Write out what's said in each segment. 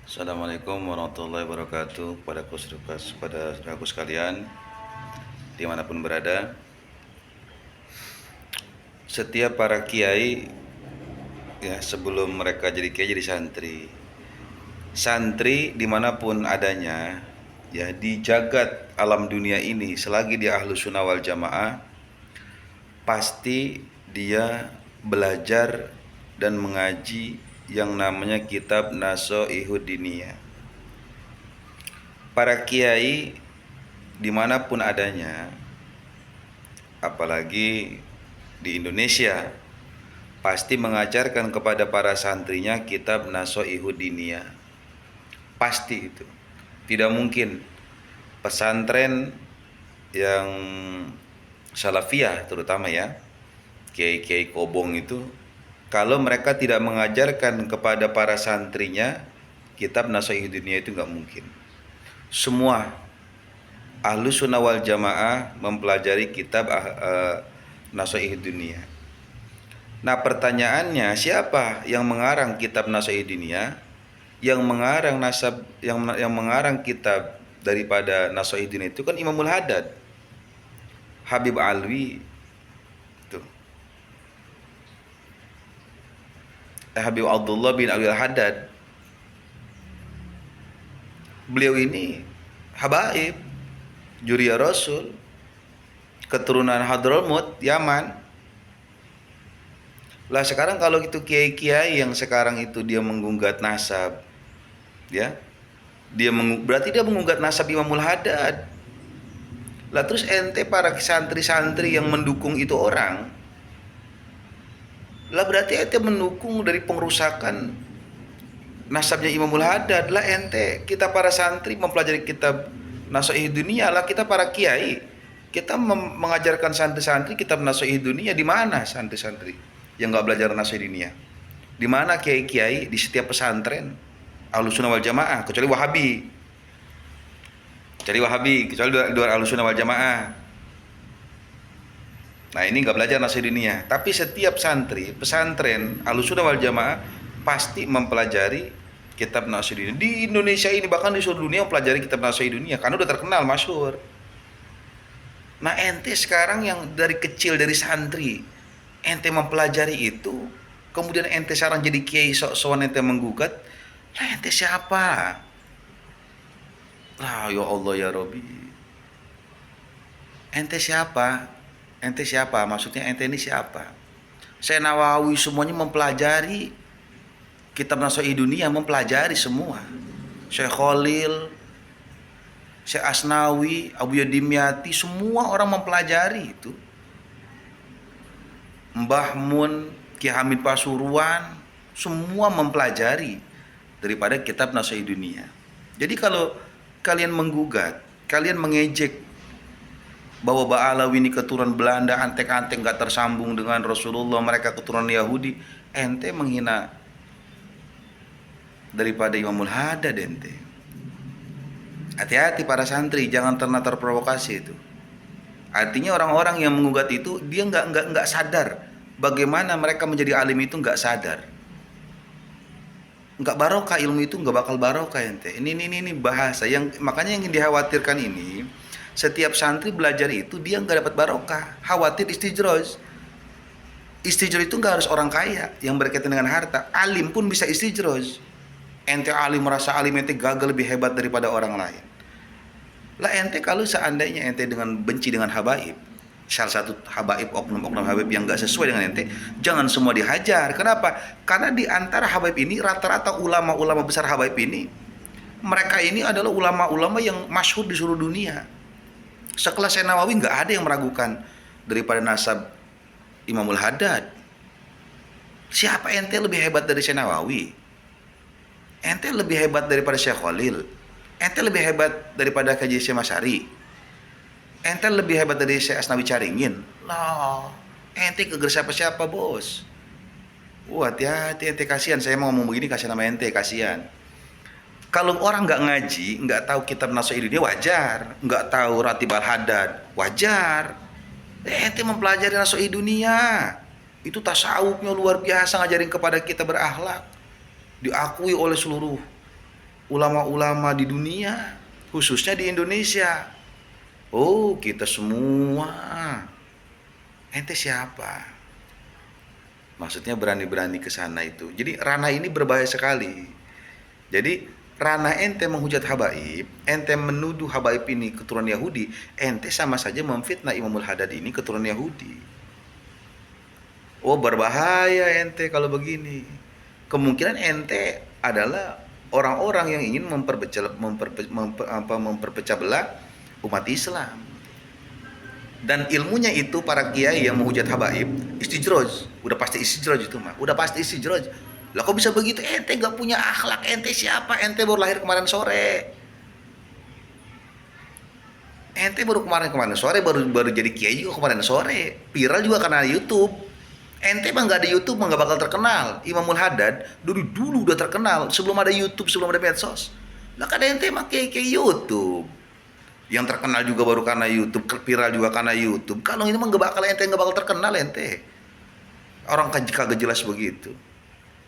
Assalamualaikum warahmatullahi wabarakatuh kepada saudaraku sekalian dimanapun berada. Setiap para kiai ya sebelum mereka jadi kiai jadi santri dimanapun adanya ya di jagat alam dunia ini selagi dia ahlu sunnah wal jamaah pasti dia belajar dan mengaji yang namanya kitab Nasoihud Diniyah. Para kiai dimanapun adanya, apalagi di Indonesia, pasti mengajarkan kepada para santrinya kitab Nasoihud Diniyah. Pasti itu. Tidak mungkin pesantren yang salafiyah terutama ya, kiai-kiai kobong itu, kalau mereka tidak mengajarkan kepada para santrinya kitab Nasoihud Diniyah itu nggak mungkin. Semua ahlu sunnah wal jamaah mempelajari kitab Nasoihud Diniyah. Nah pertanyaannya, siapa yang mengarang kitab Nasoihud Diniyah? Yang mengarang kitab daripada Nasoihud Diniyah itu kan Imamul Haddad, Habib Alwi tuh. Habib Abdullah bin Alwi Al-Haddad. Beliau ini habaib, Juriya Rasul, keturunan Hadramut, Yaman. Lah sekarang kalau itu kiai-kiai yang sekarang itu dia menggugat nasab, ya, berarti dia menggugat nasab Imamul Haddad. Lah terus ente para santri-santri yang mendukung itu orang, lah berarti ente mendukung dari pengerusakan nasabnya Imamul Haddad. Lah ente, kita para santri mempelajari kitab Nasoihud Diniyah, lah kita para kiai kita mengajarkan santri-santri kitab Nasoihud Diniyah. Di mana santri-santri yang nggak belajar Nasoihud Diniyah? Di mana kiai-kiai di setiap pesantren Ahlussunnah wal Jamaah, kecuali Wahabi, kecuali dua Ahlussunnah wal Jamaah. Nah ini nggak belajar Nasoihud Diniyah. Tapi setiap santri pesantren Ahlussunnah wal Jamaah pasti mempelajari kitab Nasoihud Diniyah. Di Indonesia ini bahkan di seluruh dunia mempelajari kitab Nasoihud Diniyah karena udah terkenal, masyhur. Nah ente sekarang yang dari kecil dari santri ente mempelajari itu, kemudian ente sekarang jadi kiai sok-sokan ente menggugat, lah ente siapa? Lah ya Allah ya Robbi, ente siapa? Ente siapa? Maksudnya ente ini siapa? Saya Nawawi semuanya mempelajari kitab Nasoihud Diniyah, mempelajari semua. Syekh Khalil, Syekh Asnawi, Abu Yadimyati, semua orang mempelajari itu. Mbah Mun, Ki Hamid Pasuruan, semua mempelajari daripada kitab Nasoihud Diniyah. Jadi kalau kalian menggugat, kalian mengejek bahwa Ba'alawi ini keturunan Belanda, antek-antek gak tersambung dengan Rasulullah, mereka keturunan Yahudi, ente menghina daripada Imamul Haddad ente. Hati-hati para santri, jangan pernah terprovokasi itu. Artinya orang-orang yang menggugat itu dia nggak sadar bagaimana mereka menjadi alim itu, nggak sadar, nggak barokah ilmu itu, nggak bakal barokah ente. Ini bahasa yang makanya yang dikhawatirkan ini, setiap santri belajar itu dia nggak dapat barokah, khawatir istijroz. Istijroz itu nggak harus orang kaya yang berkaitan dengan harta, alim pun bisa istijroz. Ente alim merasa alim ente gagal lebih hebat daripada orang lain. Lah ente kalau seandainya ente dengan benci dengan habaib, salah satu habaib, oknum-oknum habaib yang gak sesuai dengan ente, jangan semua dihajar. Kenapa? Karena di antara habaib ini rata-rata ulama-ulama besar habaib ini, mereka ini adalah ulama-ulama yang masyhur di seluruh dunia. Sekelas Syekh Nawawi gak ada yang meragukan daripada nasab Imamul Haddad. Siapa ente lebih hebat dari Syekh Nawawi? Ente lebih hebat daripada Syekh Khalil? Ente lebih hebat daripada Kaji Syekh Masyari? Ente lebih hebat dari Syekh Asnawi Caringin? Loh, ente keger siapa-siapa bos. Hati-hati ente, kasihan. Saya mau ngomong begini kasih nama ente, kasihan. Kalau orang nggak ngaji, nggak tahu kitab Nasoihud Diniyah, wajar. Nggak tahu Ratib Al-Haddad, wajar. Ente mempelajari Nasoihud Diniyah, itu tasawufnya luar biasa, ngajarin kepada kita berakhlak, diakui oleh seluruh ulama-ulama di dunia, khususnya di Indonesia. Oh, kita semua. Ente siapa? Maksudnya berani-berani ke sana itu. Jadi ranah ini berbahaya sekali. Jadi ranah ente menghujat habaib, ente menuduh habaib ini keturunan Yahudi, ente sama saja memfitnah Imamul Haddad ini keturunan Yahudi. Oh, berbahaya ente kalau begini. Kemungkinan ente adalah orang-orang yang ingin memperpecah belah umat Islam. Dan ilmunya itu para kiai yang menghujat habaib istijroj, udah pasti istijroj itu mah, udah pasti istijroj. Lah kok bisa begitu? Ente gak punya akhlak, ente siapa? Ente baru lahir kemarin sore. Ente baru kemarin sore, baru baru jadi kiai juga kemarin sore. Viral juga karena YouTube. Ente mah nggak ada YouTube mah nggak bakal terkenal. Imamul Haddad dulu udah terkenal sebelum ada YouTube, sebelum ada medsos. Lah kan ente mah kayak YouTube. Yang terkenal juga baru karena YouTube, viral juga karena YouTube. Kalau ini mah nggak bakal terkenal ente. Orang kan kagak jelas begitu.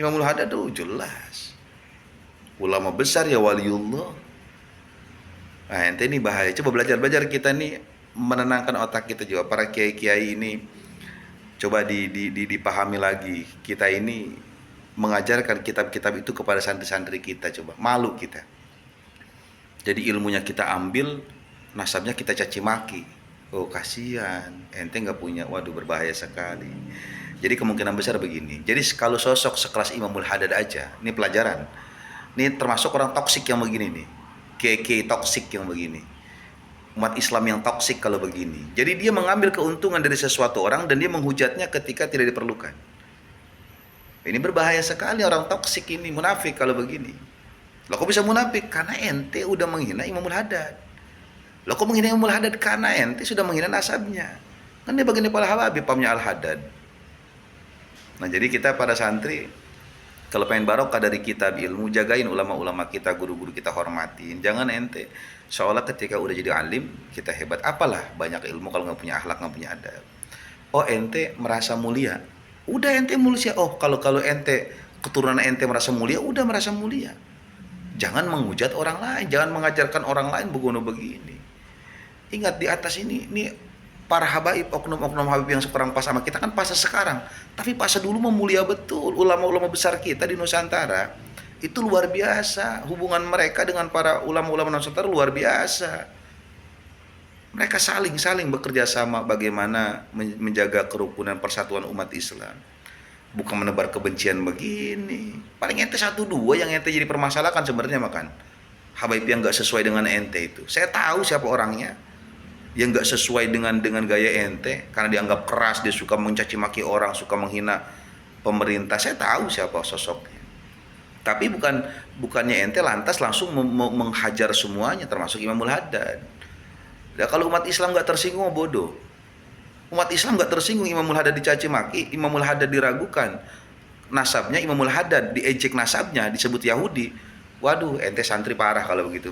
Imamul Haddad tuh jelas. Ulama besar ya waliullah. Nah, ente ini bahaya. Coba belajar kita nih menenangkan otak kita juga. Para kiai-kiai ini coba dipahami lagi. Kita ini mengajarkan kitab-kitab itu kepada santri-santri kita, coba. Malu kita. Jadi ilmunya kita ambil, nasabnya kita caci maki. Oh, kasihan. Ente nggak punya. Waduh, berbahaya sekali. Jadi kemungkinan besar begini. Jadi kalau sosok sekelas Imamul Haddad aja, ini pelajaran. Ini termasuk orang toksik yang begini nih. Kiai toksik yang begini. Umat Islam yang toksik kalau begini. Jadi dia mengambil keuntungan dari sesuatu orang dan dia menghujatnya ketika tidak diperlukan. Ini berbahaya sekali orang toksik ini, munafik kalau begini. Loh kok bisa munafik? Karena ente udah menghina Imamul Haddad. Loh kok menghina Imamul Haddad? Karena ente sudah menghina nasabnya. Kan dia bagian kepala Habib, pamnya Al-Haddad. Nah jadi kita para santri, kalau pengen barokah dari kitab ilmu, jagain ulama-ulama kita, guru-guru kita hormatin. Jangan ente seolah ketika udah jadi alim, kita hebat. Apalah banyak ilmu kalau nggak punya akhlak, nggak punya adab. Oh ente merasa mulia. Udah ente mulia. Oh kalau ente keturunan ente merasa mulia, udah merasa mulia. Jangan menghujat orang lain, jangan mengajarkan orang lain begini. Ingat di atas ini para habaib, oknum-oknum habib yang sekarang pas sama kita kan pas sekarang, tapi pas dulu memulia betul. Ulama-ulama besar kita di Nusantara itu luar biasa, hubungan mereka dengan para ulama-ulama Nusantara luar biasa. Mereka saling bekerja sama bagaimana menjaga kerukunan persatuan umat Islam, bukan menebar kebencian begini. Paling ente satu dua yang ente jadi permasalahkan sebenarnya makan habaib yang nggak sesuai dengan ente itu. Saya tahu siapa orangnya yang nggak sesuai dengan gaya ente, karena dianggap keras, dia suka mencaci maki orang, suka menghina pemerintah. Saya tahu siapa sosoknya. Tapi bukannya ente lantas langsung menghajar semuanya, termasuk Imamul Haddad. Ya, kalau umat Islam nggak tersinggung bodoh. Umat Islam nggak tersinggung Imamul Haddad dicaci maki, Imamul Haddad diragukan, nasabnya Imamul Haddad diejek, nasabnya disebut Yahudi. Waduh, ente santri parah kalau begitu.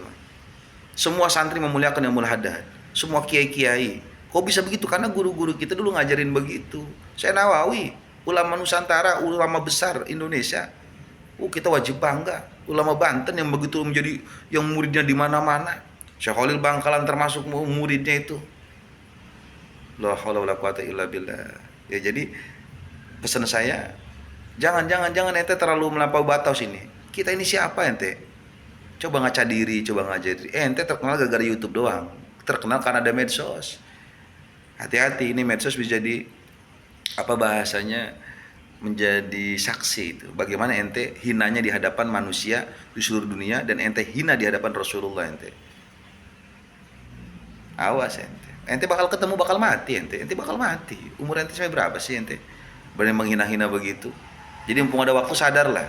Semua santri memuliakan Imamul Haddad. Semua kiai-kiai. Kok bisa begitu? Karena guru-guru kita dulu ngajarin begitu. Saya Nawawi, ulama Nusantara, ulama besar Indonesia. Kita wajib bangga. Ulama Banten yang begitu menjadi yang muridnya di mana-mana. Syekh Khalil Bangkalan termasuk muridnya itu. La haula wala quwata illa billah. Ya jadi pesan saya, jangan ente terlalu melampaui batas ini. Kita ini siapa ente? Coba ngaca diri, coba ngajar diri. Ente terkenal gara-gara YouTube doang. Terkenal karena ada medsos. Hati-hati, ini medsos bisa jadi apa bahasanya, menjadi saksi itu. Bagaimana ente hinanya di hadapan manusia di seluruh dunia, dan ente hina di hadapan Rasulullah ente. Awas ente. Ente bakal ketemu, bakal mati ente. Ente bakal mati. Umur ente sampai berapa sih ente? Berani menghina-hina begitu. Jadi mumpung ada waktu, sadarlah.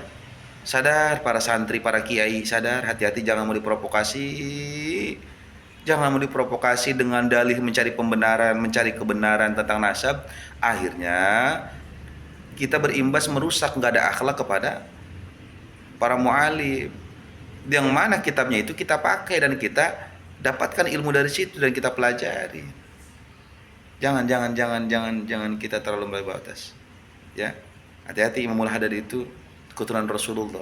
Sadar para santri, para kiai, sadar, hati-hati jangan mau diprovokasi. Jangan mau diprovokasi dengan dalih mencari pembenaran, mencari kebenaran tentang nasab. Akhirnya kita berimbas merusak, nggak ada akhlak kepada para mu'alim. Yang mana kitabnya itu kita pakai dan kita dapatkan ilmu dari situ dan kita pelajari. Jangan kita terlalu melebihi batas. Ya, hati-hati. Imamul Haddad itu keturunan Rasulullah.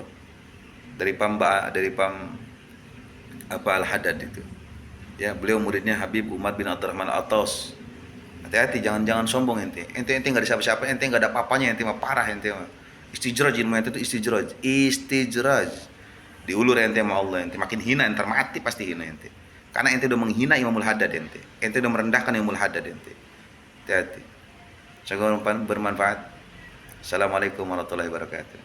dari Pam apa Al-Haddad itu. Ya, beliau muridnya Habib Umar bin Abdurrahman Al-Atas. Hati-hati, jangan sombong ente. Ente nggak ada siapa-siapa, ente nggak ada apa-apanya, ente mah parah ente mah. Istijraj, ilmu ente itu istijraj. Istijraj. Diulur ente sama Allah, ente makin hina, ente mati pasti hina ente. Karena ente udah menghina Imamul Haddad ente. Ente udah merendahkan Imamul Haddad ente. Hati-hati. Semoga bermanfaat. Assalamualaikum warahmatullahi wabarakatuh.